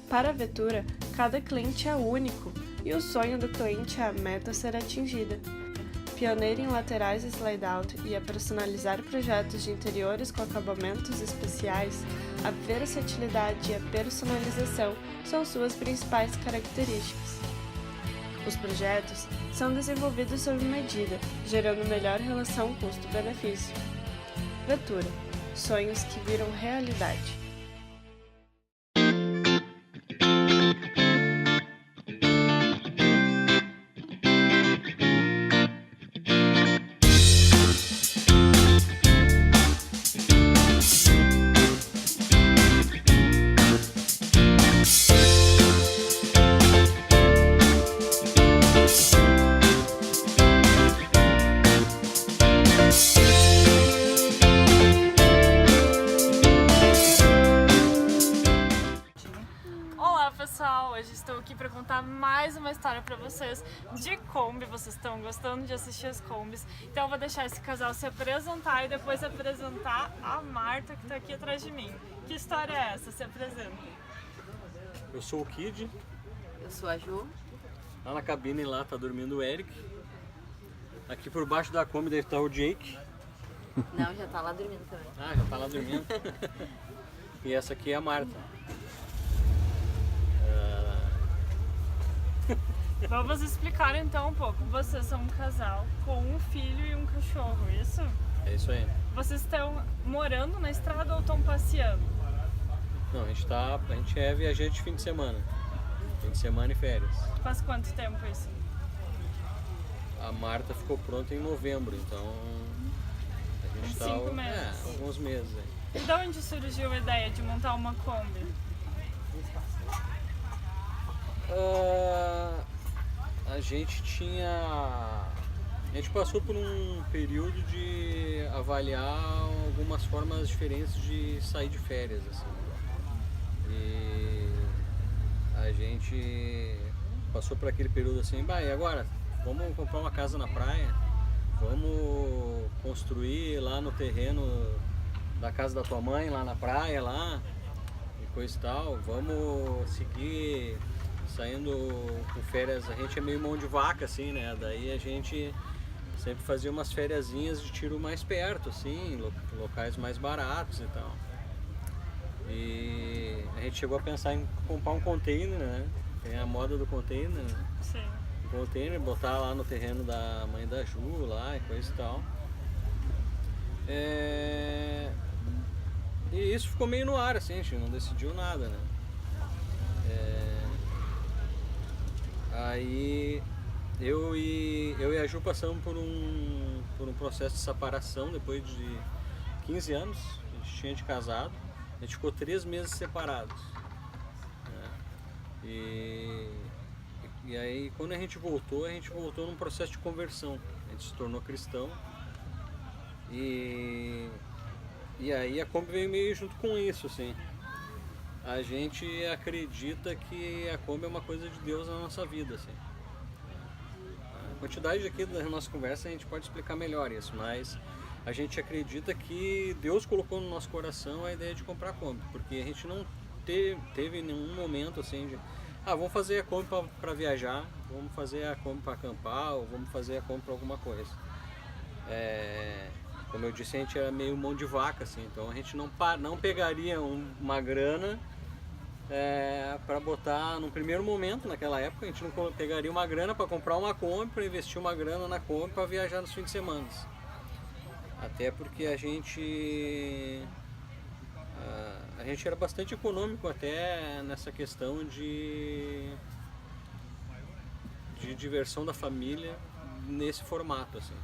Para a Vettura, cada cliente é único e o sonho do cliente é a meta a ser atingida. Pioneira em laterais slide-out e a personalizar projetos de interiores com acabamentos especiais, a versatilidade e a personalização são suas principais características. Os projetos são desenvolvidos sob medida, gerando melhor relação custo-benefício. Vettura, sonhos que viram realidade. Olá pessoal, hoje estou aqui para contar mais uma história para vocês de Kombi. Vocês estão gostando de assistir as Kombis, então eu vou deixar esse casal se apresentar e depois apresentar a Marta que está aqui atrás de mim. Que história é essa? Se apresenta. Eu sou o Kid. Eu sou a Ju. Lá na cabine lá tá dormindo o Eric. Aqui por baixo da Kombi deve estar o Jake. Não, já tá lá dormindo também. Ah, já tá lá dormindo. E essa aqui é a Marta. Vamos explicar então um pouco. Vocês são um casal com um filho e um cachorro, isso? É isso aí. Vocês estão morando na estrada ou estão passeando? Não, a gente é viajante de fim de semana. Fim de semana e férias. Faz quanto tempo isso? A Marta ficou pronta em novembro, então a gente tá 5 meses. alguns meses aí. De onde surgiu a ideia de montar uma Kombi? A gente passou por um período de avaliar algumas formas diferentes de sair de férias, assim. E a gente passou por aquele período assim, e agora? Vamos comprar uma casa na praia? Vamos construir lá no terreno da casa da tua mãe, lá na praia, lá, e coisa e tal. Vamos seguir saindo com férias. A gente é meio mão de vaca, assim, né? Daí a gente sempre fazia umas fériasinhas de tiro mais perto, assim, locais mais baratos e tal. E a gente chegou a pensar em comprar um container, né? Tem a moda do container, né? Sim. Um container, botar lá no terreno da mãe da Ju, lá e coisa e tal. E isso ficou meio no ar, assim, a gente não decidiu nada, né? Aí eu e a Ju passamos por um processo de separação depois de 15 anos. A gente tinha de casado, a gente ficou 3 meses separados, né? E aí quando a gente voltou num processo de conversão. A gente se tornou cristão e aí a Kombi veio meio junto com isso, assim. A gente acredita que a Kombi é uma coisa de Deus na nossa vida, assim. A quantidade aqui da nossa conversa a gente pode explicar melhor isso, mas a gente acredita que Deus colocou no nosso coração a ideia de comprar a Kombi, porque a gente não teve nenhum momento assim de vamos fazer a Kombi para viajar, vamos fazer a Kombi para acampar, ou vamos fazer a Kombi para alguma coisa. Como eu disse, a gente era meio mão de vaca, assim, então a gente não pegaria uma grana para botar no primeiro momento. Naquela época a gente não pegaria uma grana para comprar uma Kombi, para investir uma grana na Kombi para viajar nos fins de semana. Até porque a gente era bastante econômico até nessa questão de diversão da família nesse formato, assim.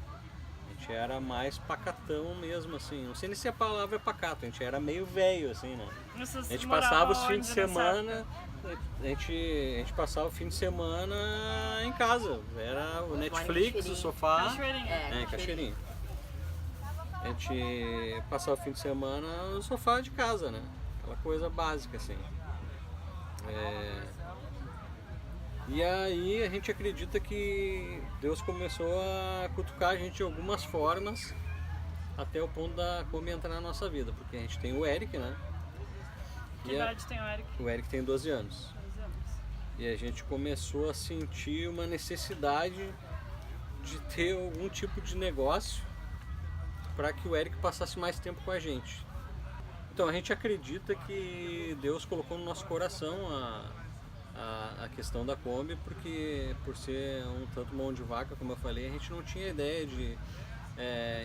A gente era mais pacatão mesmo, assim. Não sei nem se a palavra é pacato, a gente era meio velho, assim, né? Vocês A gente moravam passava os fins onde de nessa semana, época? a gente passava o fim de semana em casa. Era o Netflix, o sofá. Cachoeirinha. Cachoeirinha. A gente passava o fim de semana no sofá de casa, né? Aquela coisa básica, assim. E aí a gente acredita que Deus começou a cutucar a gente de algumas formas até o ponto da Kombi entrar na nossa vida, porque a gente tem o Eric, né? Que idade tem o Eric? O Eric tem 12 anos. 12 anos. E a gente começou a sentir uma necessidade de ter algum tipo de negócio para que o Eric passasse mais tempo com a gente. Então a gente acredita que Deus colocou no nosso coração a questão da Kombi, porque por ser um tanto mão de vaca, como eu falei, a gente não tinha ideia de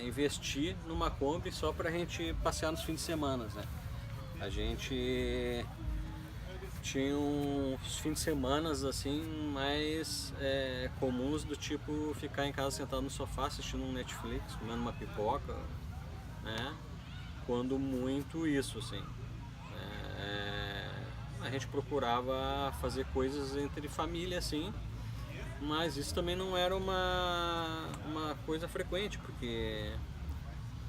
investir numa Kombi só para a gente passear nos fins de semana, né? A gente tinha uns fins de semana assim mais comuns, do tipo ficar em casa sentado no sofá assistindo um Netflix, comendo uma pipoca, né? Quando muito isso, assim. A gente procurava fazer coisas entre família, assim, mas isso também não era uma coisa frequente, porque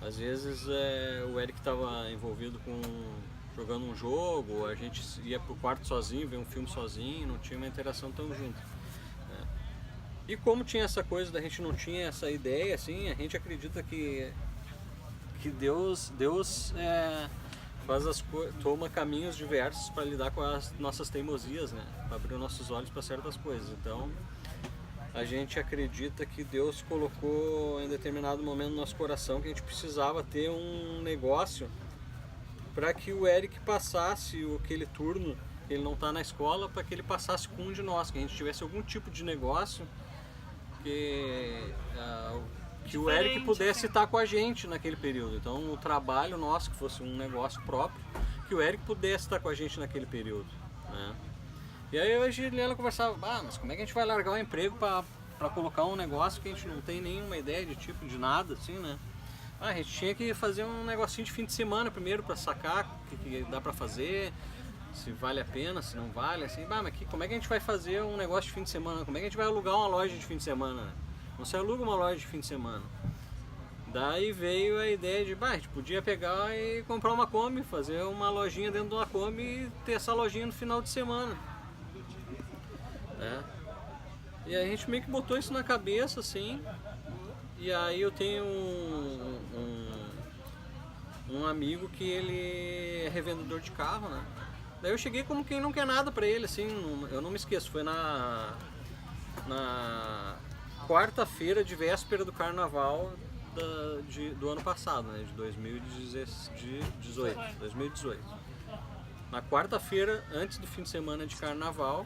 às vezes o Eric estava envolvido jogando um jogo, a gente ia pro quarto sozinho, ver um filme sozinho, não tinha uma interação tão junto, né? E como tinha essa coisa da gente não tinha essa ideia, assim, a gente acredita que Deus toma caminhos diversos para lidar com as nossas teimosias, né? Para abrir os nossos olhos para certas coisas. Então, a gente acredita que Deus colocou em determinado momento no nosso coração que a gente precisava ter um negócio para que o Eric passasse aquele turno, que ele não está na escola, para que ele passasse com um de nós, que a gente tivesse algum tipo de negócio que o Eric pudesse estar com a gente naquele período. Então o trabalho nosso, que fosse um negócio próprio, que o Eric pudesse estar com a gente naquele período, né? E aí eu e a Juliana conversava, mas como é que a gente vai largar o emprego para colocar um negócio que a gente não tem nenhuma ideia de tipo de nada, assim, né? A gente tinha que fazer um negocinho de fim de semana primeiro para sacar o que dá para fazer, se vale a pena, se não vale, assim, mas como é que a gente vai fazer um negócio de fim de semana? Como é que a gente vai alugar uma loja de fim de semana, né? Você aluga uma loja de fim de semana. Daí veio a ideia de, a gente podia pegar e comprar uma Kombi, fazer uma lojinha dentro de uma Kombi e ter essa lojinha no final de semana, né? E a gente meio que botou isso na cabeça, assim. E aí eu tenho um amigo que ele é revendedor de carro, né? Daí eu cheguei como quem não quer nada pra ele, assim, eu não me esqueço, foi na quarta-feira de véspera do carnaval do ano passado, né, de 2018. Na quarta-feira, antes do fim de semana de carnaval,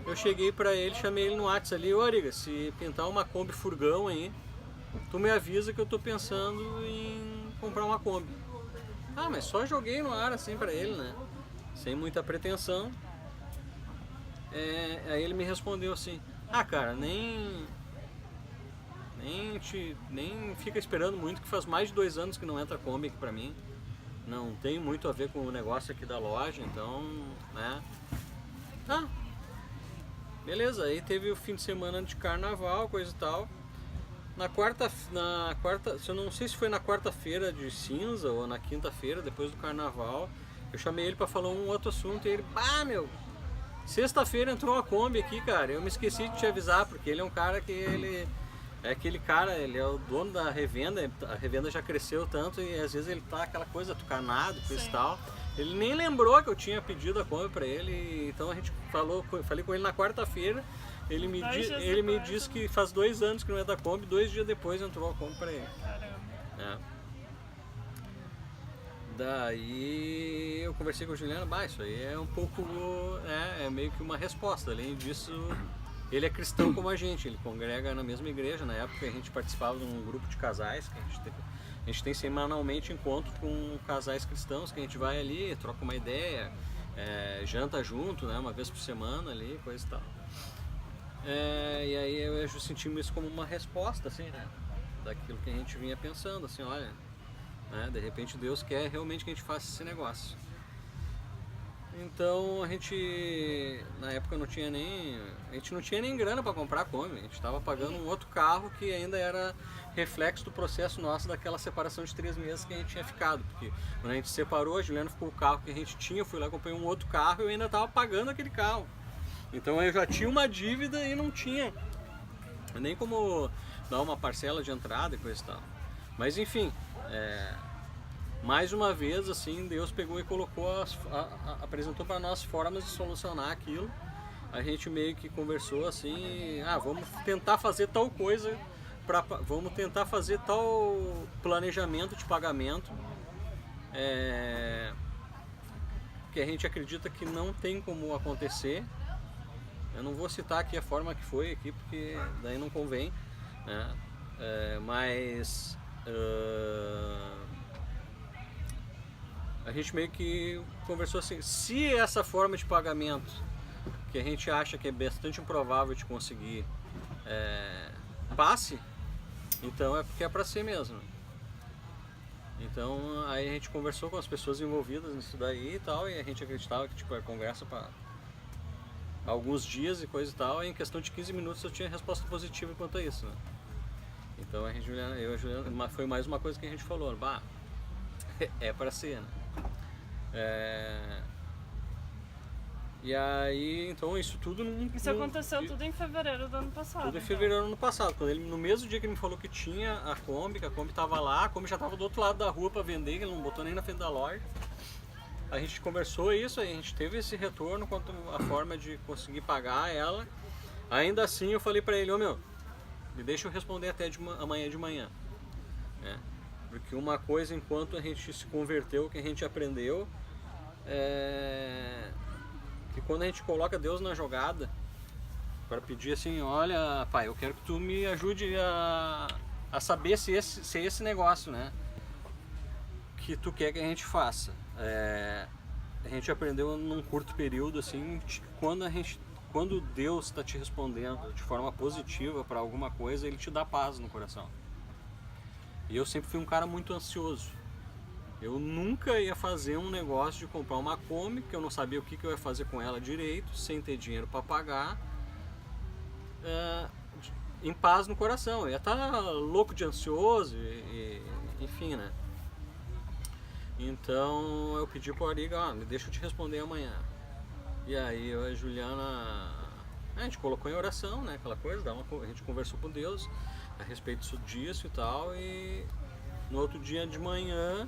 eu cheguei pra ele, chamei ele no WhatsApp ali, Origa, se pintar uma Kombi furgão aí, tu me avisa que eu tô pensando em comprar uma Kombi. Mas só joguei no ar assim pra ele, né, sem muita pretensão. Aí ele me respondeu assim, cara, nem fica esperando muito, que faz mais de 2 anos que não entra Kombi aqui pra mim, não tem muito a ver com o negócio aqui da loja, então, né, beleza. Aí teve o fim de semana de carnaval, coisa e tal. Na quarta, eu não sei se foi na quarta-feira de cinza ou na quinta-feira, depois do carnaval, eu chamei ele pra falar um outro assunto e ele, sexta-feira entrou uma Kombi aqui, cara, eu me esqueci de te avisar, porque ele é um cara que ele é o dono da revenda, a revenda já cresceu tanto e às vezes ele tá aquela coisa tucanado, coisa e tal. Ele nem lembrou que eu tinha pedido a Kombi pra ele, então a gente falei com ele na quarta-feira, ele me disse que faz 2 anos que não é da Kombi, 2 dias depois entrou a Kombi pra ele. Caramba. Daí eu conversei com a Juliana, isso aí é um pouco, é meio que uma resposta. Além disso, ele é cristão como a gente, ele congrega na mesma igreja. Na época a gente participava de um grupo de casais, que a gente tem semanalmente encontro com casais cristãos, que a gente vai ali, troca uma ideia, janta junto, né, uma vez por semana ali, coisa e tal. E aí eu sentimos isso como uma resposta, assim, né, daquilo que a gente vinha pensando, assim, olha, né, de repente Deus quer realmente que a gente faça esse negócio. Então a gente, na época, a gente não tinha nem grana para comprar a Kombi, a gente estava pagando um outro carro que ainda era reflexo do processo nosso daquela separação de 3 meses que a gente tinha ficado, porque quando a gente separou, a Juliana ficou o carro que a gente tinha, eu fui lá, comprei um outro carro e eu ainda estava pagando aquele carro. Então eu já tinha uma dívida e não tinha nem como dar uma parcela de entrada e coisa e tal. Mas enfim, mais uma vez, assim, Deus pegou e colocou, apresentou para nós formas de solucionar aquilo. A gente meio que conversou assim, vamos tentar fazer tal coisa, vamos tentar fazer tal planejamento de pagamento, que a gente acredita que não tem como acontecer. Eu não vou citar aqui a forma que foi aqui, porque daí não convém, né? Mas a gente meio que conversou assim, se essa forma de pagamento, que a gente acha que é bastante improvável de conseguir, passe, então é porque é para ser mesmo. Então aí a gente conversou com as pessoas envolvidas nisso daí e tal, e a gente acreditava que tipo, a conversa para alguns dias e coisa e tal, e em questão de 15 minutos eu tinha resposta positiva quanto a isso, né? Então a gente, eu e a Juliana, foi mais uma coisa que a gente falou, é para ser, né? E aí, então isso tudo... Isso aconteceu tudo em fevereiro do ano passado. Tudo em fevereiro do ano passado, quando ele, no mesmo dia que ele me falou que tinha a Kombi, que a Kombi estava lá, a Kombi já estava do outro lado da rua para vender, que ele não botou nem na frente da loja. A gente conversou isso, a gente teve esse retorno quanto a forma de conseguir pagar ela. Ainda assim eu falei para ele, me deixa eu responder até amanhã de manhã, né? Porque uma coisa, enquanto a gente se converteu, que a gente aprendeu, que quando a gente coloca Deus na jogada, para pedir assim, olha pai, eu quero que tu me ajude a saber se esse negócio, né, que tu quer que a gente faça. A gente aprendeu num curto período, assim, quando Deus está te respondendo de forma positiva para alguma coisa, Ele te dá paz no coração. E eu sempre fui um cara muito ansioso. Eu nunca ia fazer um negócio de comprar uma Kombi, que eu não sabia o que eu ia fazer com ela direito, sem ter dinheiro para pagar, em paz no coração. Eu ia estar louco de ansioso, enfim, né? Então eu pedi para o Ariga, me deixa eu te responder amanhã. E aí eu e a Juliana, a gente colocou em oração, né, aquela coisa, a gente conversou com Deus a respeito disso e tal, e no outro dia de manhã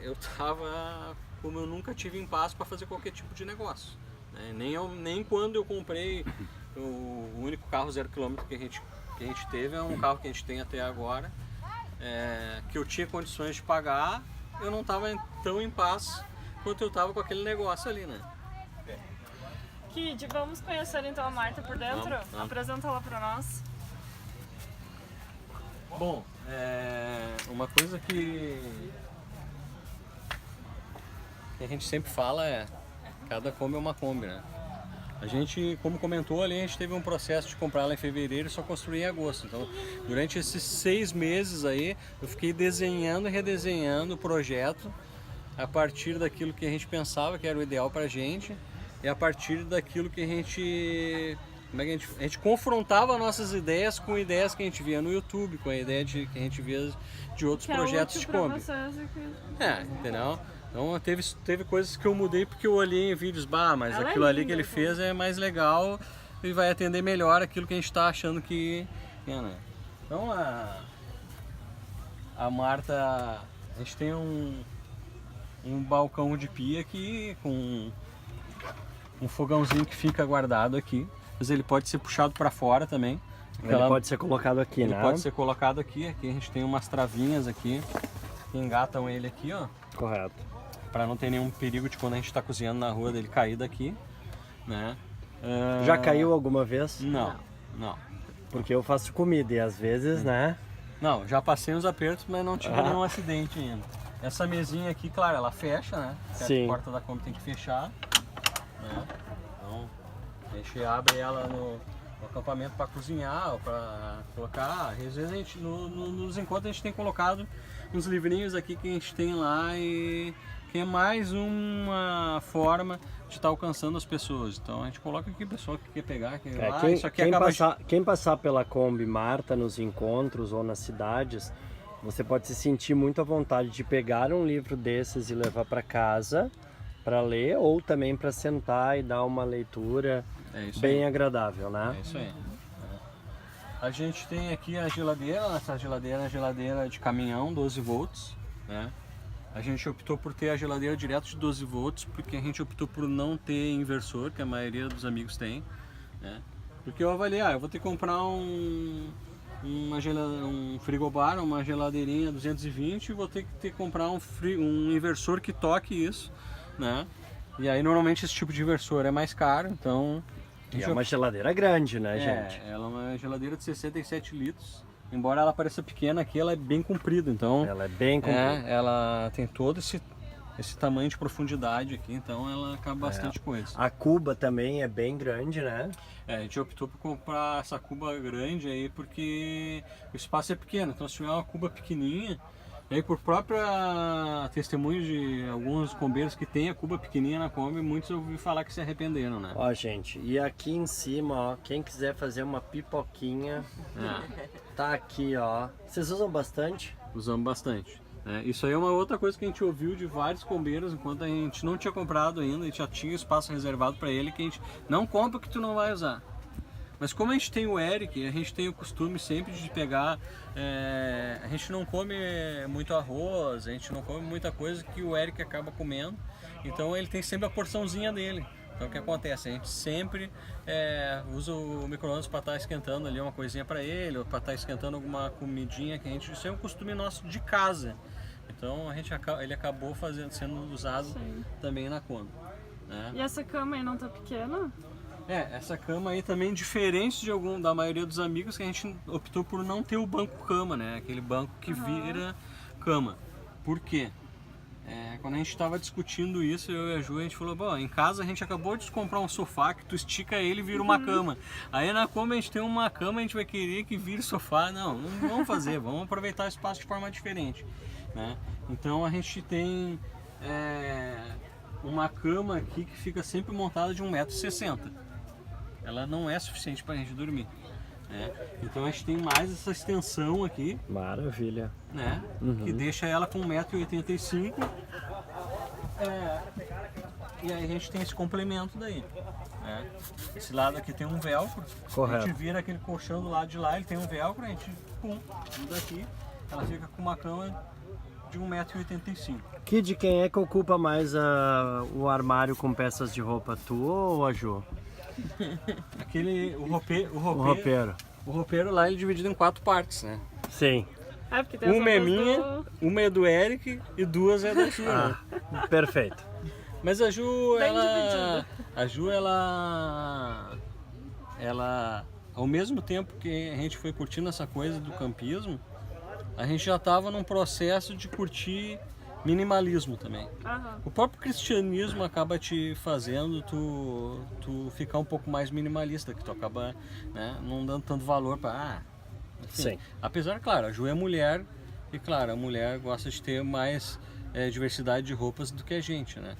eu tava como eu nunca tive em paz para fazer qualquer tipo de negócio, né? Nem quando eu comprei o único carro 0 km que a gente teve, é um carro que a gente tem até agora, que eu tinha condições de pagar, eu não estava tão em paz quanto eu estava com aquele negócio ali, né? Kid, vamos conhecer então a Marta por dentro? Vamos. Apresenta ela para nós. Bom, uma coisa que a gente sempre fala cada Kombi é uma Kombi, né? A gente, como comentou ali, a gente teve um processo de comprar ela em fevereiro e só construir em agosto. Então, durante esses 6 meses aí, eu fiquei desenhando e redesenhando o projeto a partir daquilo que a gente pensava que era o ideal pra gente e a partir daquilo que a gente confrontava nossas ideias com ideias que a gente via no YouTube, com a ideia que a gente via de outros projetos de Kombi. Entendeu? Então teve coisas que eu mudei porque eu olhei em vídeos, mas aquilo ali que ele fez é mais legal e vai atender melhor aquilo que a gente está achando que é, né? Então a Marta, a gente tem um balcão de pia aqui com um fogãozinho que fica guardado aqui, mas ele pode ser puxado para fora também. Ele pode ser colocado aqui, né? Ele pode ser colocado aqui. Aqui a gente tem umas travinhas aqui que engatam ele aqui, ó. Correto. Para não ter nenhum perigo de quando a gente está cozinhando na rua dele cair daqui, né? Já caiu alguma vez? Não. Porque eu faço comida e às vezes, né? Não, já passei uns apertos, mas não tive nenhum acidente ainda. Essa mesinha aqui, claro, ela fecha, né? Sim. A porta da Kombi tem que fechar, né? Então a gente abre ela no acampamento para cozinhar ou para colocar. Às vezes a gente, nos encontros a gente tem colocado uns livrinhos aqui que a gente tem lá e que é mais uma forma de estar alcançando as pessoas. Então a gente coloca aqui o pessoal que quer pegar, quem passar pela Kombi Marta nos encontros ou nas cidades, você pode se sentir muito à vontade de pegar um livro desses e levar para casa para ler ou também para sentar e dar uma leitura bem agradável, né? É isso aí. A gente tem aqui a geladeira, essa geladeira é uma geladeira de caminhão, 12 volts, né? A gente optou por ter a geladeira direto de 12 volts, porque a gente optou por não ter inversor, que a maioria dos amigos tem, né? Porque eu avaliei, eu vou ter que comprar um frigobar, uma geladeirinha 220 e vou ter que comprar um inversor que toque isso, né? E aí normalmente esse tipo de inversor é mais caro, então... E é uma geladeira grande, né, gente? Ela é uma geladeira de 67 litros. Embora ela pareça pequena aqui, ela é bem comprida, então... Ela é bem comprida. Ela tem todo esse tamanho de profundidade aqui, então ela cabe bastante coisa. A cuba também é bem grande, né? A gente optou por comprar essa cuba grande aí porque o espaço é pequeno, então se tiver uma cuba pequenininha, aí por própria testemunho de alguns combeiros que tem a cuba pequenininha na Kombi, muitos eu ouvi falar que se arrependeram, né? Ó, gente, e aqui em cima, ó, quem quiser fazer uma pipoquinha, tá aqui, ó. Vocês usam bastante? Usamos bastante. Isso aí é uma outra coisa que a gente ouviu de vários combeiros, enquanto a gente não tinha comprado ainda, a gente já tinha espaço reservado para ele, que a gente não compra o que tu não vai usar. Mas como a gente tem o Eric, a gente tem o costume sempre de pegar, a gente não come muito arroz, a gente não come muita coisa que o Eric acaba comendo, então ele tem sempre a porçãozinha dele. Então o que acontece? A gente sempre usa o micro-ondas para estar esquentando ali uma coisinha para ele, ou para estar esquentando alguma comidinha que a gente... Isso é um costume nosso de casa. Então ele acabou sendo usado também na Kombi, né? E essa cama aí não tá pequena? Essa cama aí também, diferente da maioria dos amigos, que a gente optou por não ter o banco cama, né? Aquele banco que vira cama. Por quê? Quando a gente estava discutindo isso, eu e a Ju, a gente falou, bom, em casa a gente acabou de comprar um sofá que tu estica ele e vira uma cama. Aí na Kombi a gente tem uma cama, a gente vai querer que vire sofá. Não vamos fazer, vamos aproveitar o espaço de forma diferente, né? Então a gente tem uma cama aqui que fica sempre montada de 1,60 m. Ela não é suficiente para a gente dormir, né? Então a gente tem mais essa extensão aqui. Maravilha. Né? Que deixa ela com 1,85 m. E aí a gente tem esse complemento daí, né? Esse lado aqui tem um velcro. Correto. A gente vira aquele colchão do lado de lá, ele tem um velcro, a gente muda aqui. Ela fica com uma cama de 1,85 m. Que de quem é que ocupa mais o armário com peças de roupa? Tu ou a Ju? O roupeiro lá ele é dividido em 4 partes, né? Sim. Porque tem Uma é minha, uma é do Eric e 2 é da Ju. Perfeito. Mas a Ju, Bem ela, ao mesmo tempo que a gente foi curtindo essa coisa do campismo, a gente já estava num processo de curtir minimalismo também. O próprio cristianismo acaba te fazendo tu ficar um pouco mais minimalista, que tu acaba, né, não dando tanto valor para... Sim. Apesar, claro, a Ju é mulher e, claro, a mulher gosta de ter mais diversidade de roupas do que a gente, né?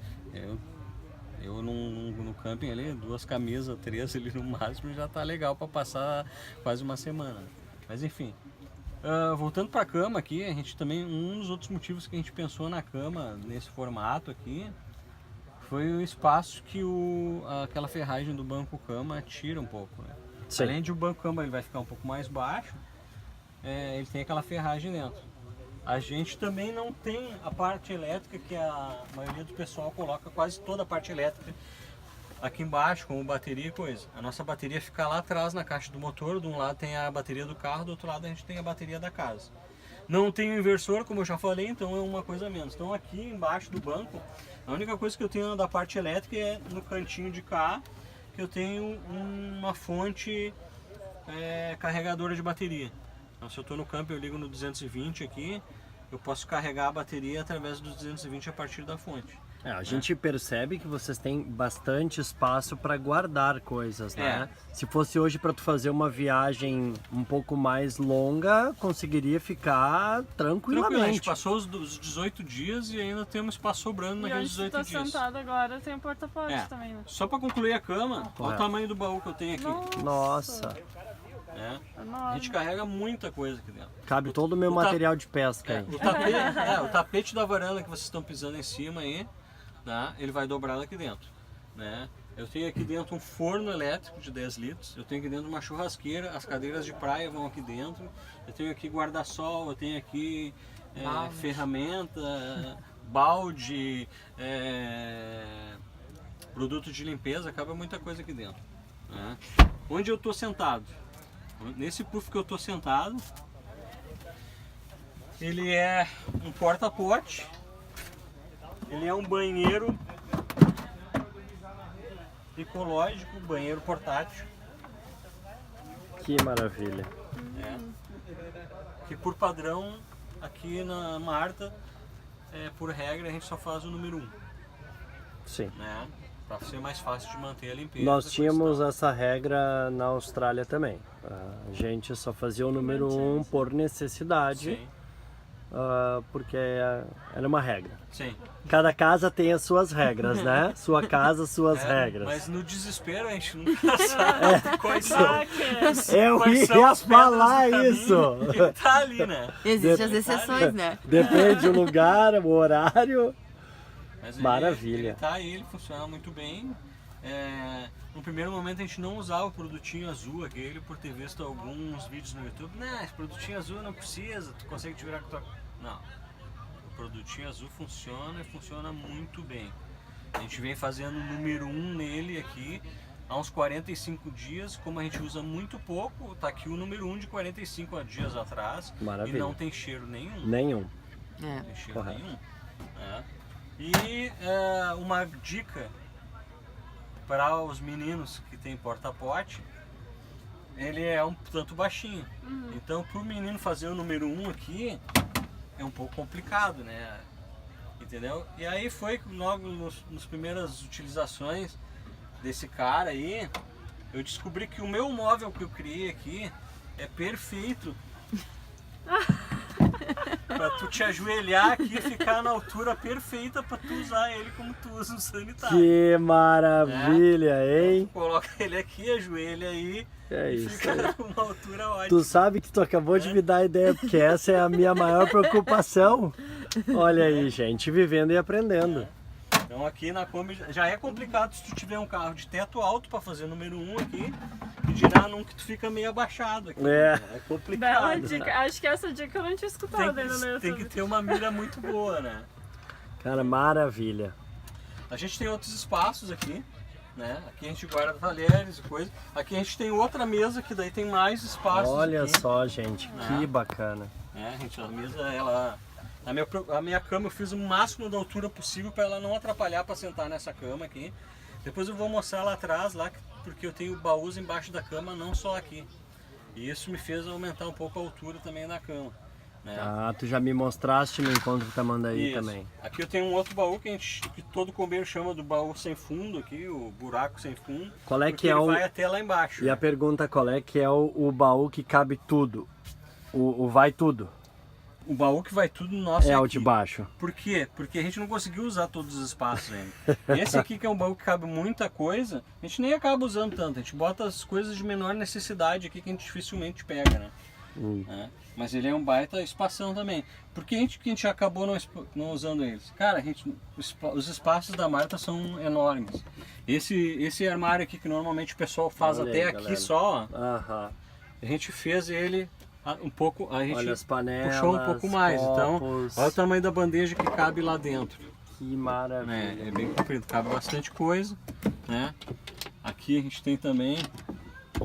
Eu no camping ali, 2 camisas, 3 ali no máximo, já tá legal para passar quase uma semana. Mas enfim... voltando para a cama aqui, a gente também, um dos outros motivos que a gente pensou na cama nesse formato aqui foi o espaço que aquela ferragem do banco cama tira um pouco, né? Além de o banco cama ele vai ficar um pouco mais baixo, ele tem aquela ferragem dentro. A gente também não tem a parte elétrica que a maioria do pessoal coloca, quase toda a parte elétrica aqui embaixo, como bateria e coisa. A nossa bateria fica lá atrás na caixa do motor, de um lado tem a bateria do carro, do outro lado a gente tem a bateria da casa. Não tem o inversor, como eu já falei, então é uma coisa a menos. Então aqui embaixo do banco, a única coisa que eu tenho da parte elétrica é no cantinho de cá, que eu tenho uma fonte carregadora de bateria. Então se eu estou no campo eu ligo no 220 aqui, eu posso carregar a bateria através dos 220 a partir da fonte. A gente percebe que vocês têm bastante espaço para guardar coisas, né? Se fosse hoje para tu fazer uma viagem um pouco mais longa, conseguiria ficar tranquilamente. A gente passou os 18 dias e ainda temos espaço sobrando naqueles 18 dias. E onde tu tá sentado agora tem um porta-pote também, né? Só para concluir a cama, olha o tamanho do baú que eu tenho aqui. Nossa. A gente carrega muita coisa aqui dentro. Cabe todo o meu material de pesca aí. O tapete da varanda que vocês estão pisando em cima aí, né, ele vai dobrado aqui dentro, né? Eu tenho aqui dentro um forno elétrico de 10 litros, eu tenho aqui dentro uma churrasqueira, as cadeiras de praia vão aqui dentro, eu tenho aqui guarda-sol, eu tenho aqui ferramenta, balde, produto de limpeza, cabe muita coisa aqui dentro. Né? Onde eu estou sentado? Nesse puff que eu estou sentado, ele é um porta-pote, ele é um banheiro ecológico, banheiro portátil. Que maravilha. Que por padrão, aqui na Marta, por regra, a gente só faz o número 1. Sim. Né? Para ser mais fácil de manter a limpeza. Nós tínhamos essa regra na Austrália também. A gente só fazia o número 1 por necessidade. Sim. Porque era uma regra. Sim. Cada casa tem as suas regras, né? Sua casa, suas regras. Mas no desespero a gente nunca sabe quais são. Eu Quais são ia as pedras falar do caminho isso. que tá ali, né? Existem as exceções, né? Depende do lugar, o horário. Mas Maravilha. Ele tá aí, ele funciona muito bem. No primeiro momento a gente não usava o produtinho azul aquele por ter visto alguns vídeos no YouTube. Não, esse produtinho azul não precisa, tu consegue te virar com tua... Não, o produtinho azul funciona e funciona muito bem. A gente vem fazendo o número 1 nele aqui há uns 45 dias, como a gente usa muito pouco, tá aqui o número 1 de 45 dias atrás. Maravilha. E não tem cheiro nenhum. Nenhum. Não tem cheiro Correto. nenhum. E uma dica para os meninos que tem porta-pote, ele é um tanto baixinho. Então, para o menino fazer o número 1 aqui, é um pouco complicado, né? Entendeu? E aí foi logo nas primeiras utilizações desse cara aí, eu descobri que o meu móvel que eu criei aqui é perfeito pra tu te ajoelhar aqui e ficar na altura perfeita pra tu usar ele como tu usa o sanitário. Que maravilha, hein? Tu coloca ele aqui, ajoelha aí É e isso. fica numa altura ótima. Tu sabe que tu acabou de me dar a ideia, porque essa é a minha maior preocupação. Olha aí, gente, vivendo e aprendendo. Então aqui na Kombi já é complicado se tu tiver um carro de teto alto para fazer número 1 aqui, e dirá num que tu fica meio abaixado aqui. É. É complicado. Bela dica. Acho que essa dica eu não tinha escutado ainda no Tem YouTube. que ter uma mira muito boa, né? Cara, maravilha. A gente tem outros espaços aqui, né? Aqui a gente guarda talheres e coisa. Aqui a gente tem outra mesa que daí tem mais espaço. Olha aqui. só, gente, que bacana. Gente, a mesa, ela... A minha cama eu fiz o máximo da altura possível para ela não atrapalhar para sentar nessa cama aqui. Depois eu vou mostrar lá atrás, porque eu tenho baús embaixo da cama, não só aqui. E isso me fez aumentar um pouco a altura também da cama. Né? Ah, tu já me mostraste no encontro que tá mandando aí Isso. também. Aqui eu tenho um outro baú que todo combeiro chama do baú sem fundo aqui, o buraco sem fundo. Qual é porque que é ele o... vai até lá embaixo. E a pergunta qual é que é o baú que cabe tudo? O vai tudo? O baú que vai tudo nosso É o aqui. de baixo. Por quê? Porque a gente não conseguiu usar todos os espaços ainda. Esse aqui que é um baú que cabe muita coisa, a gente nem acaba usando tanto. A gente bota as coisas de menor necessidade aqui que a gente dificilmente pega, né? Mas ele é um baita espação também. Por que a gente acabou não usando eles? Cara, os espaços da Marta são enormes. Esse armário aqui que normalmente o pessoal faz Olha até aí, aqui galera. só, ó, Aham. a gente fez ele um pouco, a gente Olha as panelas, puxou um pouco mais. Então, copos. olha o tamanho da bandeja que cabe lá dentro. Que maravilha. É bem comprido, cabe bastante coisa, né? Aqui a gente tem também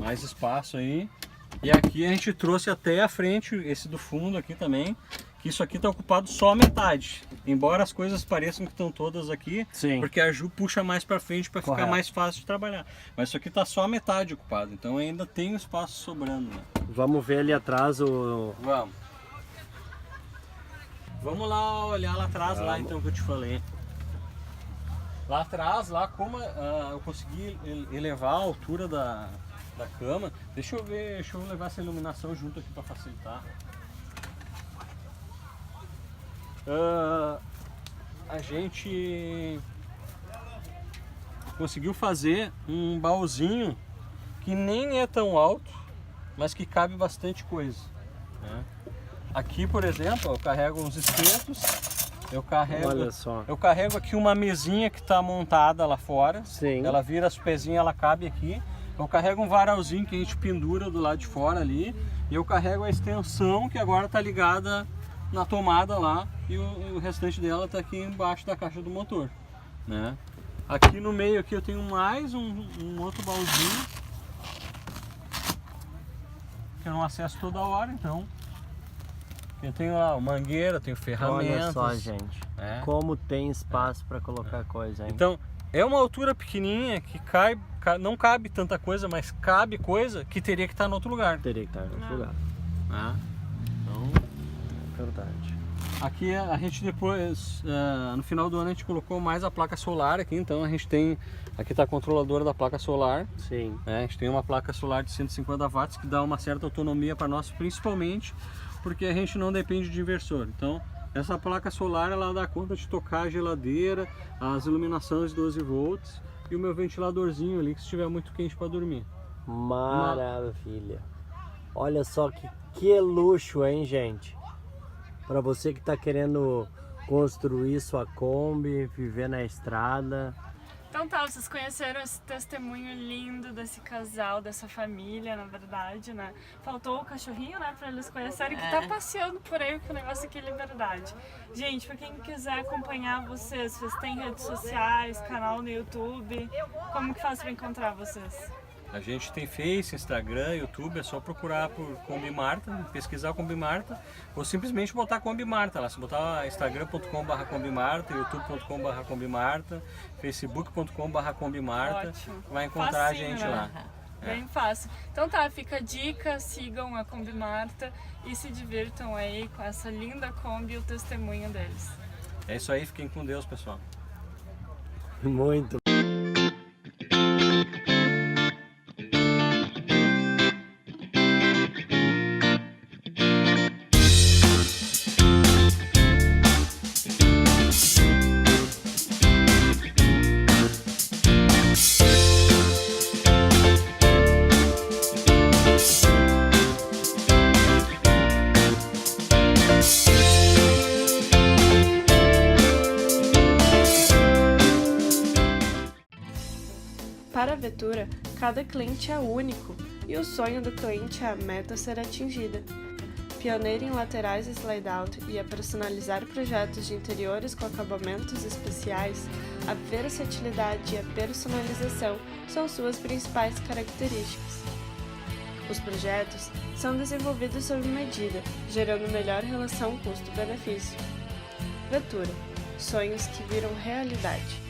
mais espaço aí. E aqui a gente trouxe até a frente esse do fundo aqui também, que isso aqui está ocupado só metade. Embora as coisas pareçam que estão todas aqui, Sim. porque a Ju puxa mais para frente para ficar Correto. mais fácil de trabalhar. Mas isso aqui está só a metade ocupado, então ainda tem um espaço sobrando, né? Vamos ver ali atrás o... Vamos. Vamos lá olhar lá atrás, lá então que eu te falei. Lá atrás, lá como eu consegui elevar a altura da cama. Deixa eu levar essa iluminação junto aqui para facilitar. A gente conseguiu fazer um baúzinho que nem é tão alto, mas que cabe bastante coisa, né? Aqui, por exemplo, eu carrego uns espetos, Olha só. Eu carrego aqui uma mesinha que está montada lá fora. Sim. Ela vira as pezinhas, ela cabe aqui. Eu carrego um varalzinho que a gente pendura do lado de fora ali. E eu carrego a extensão que agora está ligada na tomada lá. E o restante dela está aqui embaixo da caixa do motor, né? Aqui no meio aqui eu tenho mais um outro baúzinho que eu não acesso toda hora, então eu tenho lá mangueira, tenho ferramentas. Olha só, gente, como tem espaço para colocar coisa, hein? Então é uma altura pequenininha que não cabe tanta coisa, mas cabe coisa que teria que estar em outro lugar. Teria que estar em outro lugar. Então, verdade. aqui a gente depois, no final do ano a gente colocou mais a placa solar aqui, então a gente tem, aqui está a controladora da placa solar. Sim. A gente tem uma placa solar de 150 watts que dá uma certa autonomia para nós, principalmente porque a gente não depende de inversor. Então essa placa solar ela dá conta de tocar a geladeira, as iluminações 12 volts e o meu ventiladorzinho ali que estiver muito quente para dormir. Maravilha. Olha só que luxo, hein, gente? Para você que está querendo construir sua Kombi, viver na estrada. Então tá, vocês conheceram esse testemunho lindo desse casal, dessa família, na verdade, né? Faltou o cachorrinho, né, pra eles conhecerem, que tá passeando por aí, que o negócio aqui é liberdade. Gente, pra quem quiser acompanhar vocês têm redes sociais, canal no YouTube, como que faz pra encontrar vocês? A gente tem Face, Instagram, YouTube, é só procurar por Kombi Marta, pesquisar Kombi Marta, ou simplesmente botar Kombi Marta lá. Se botar instagram.com/Kombi Marta, youtube.com/Kombi Marta, facebook.com/Kombi Marta, vai encontrar a gente lá. Bem fácil. Então tá, fica a dica, sigam a Kombi Marta e se divirtam aí com essa linda Kombi e o testemunho deles. É isso aí, fiquem com Deus, pessoal. Muito. Para a Vettura, cada cliente é único e o sonho do cliente é a meta ser atingida. Pioneira em laterais slide-out e a personalizar projetos de interiores com acabamentos especiais, a versatilidade e a personalização são suas principais características. Os projetos são desenvolvidos sob medida, gerando melhor relação custo-benefício. Vettura, sonhos que viram realidade.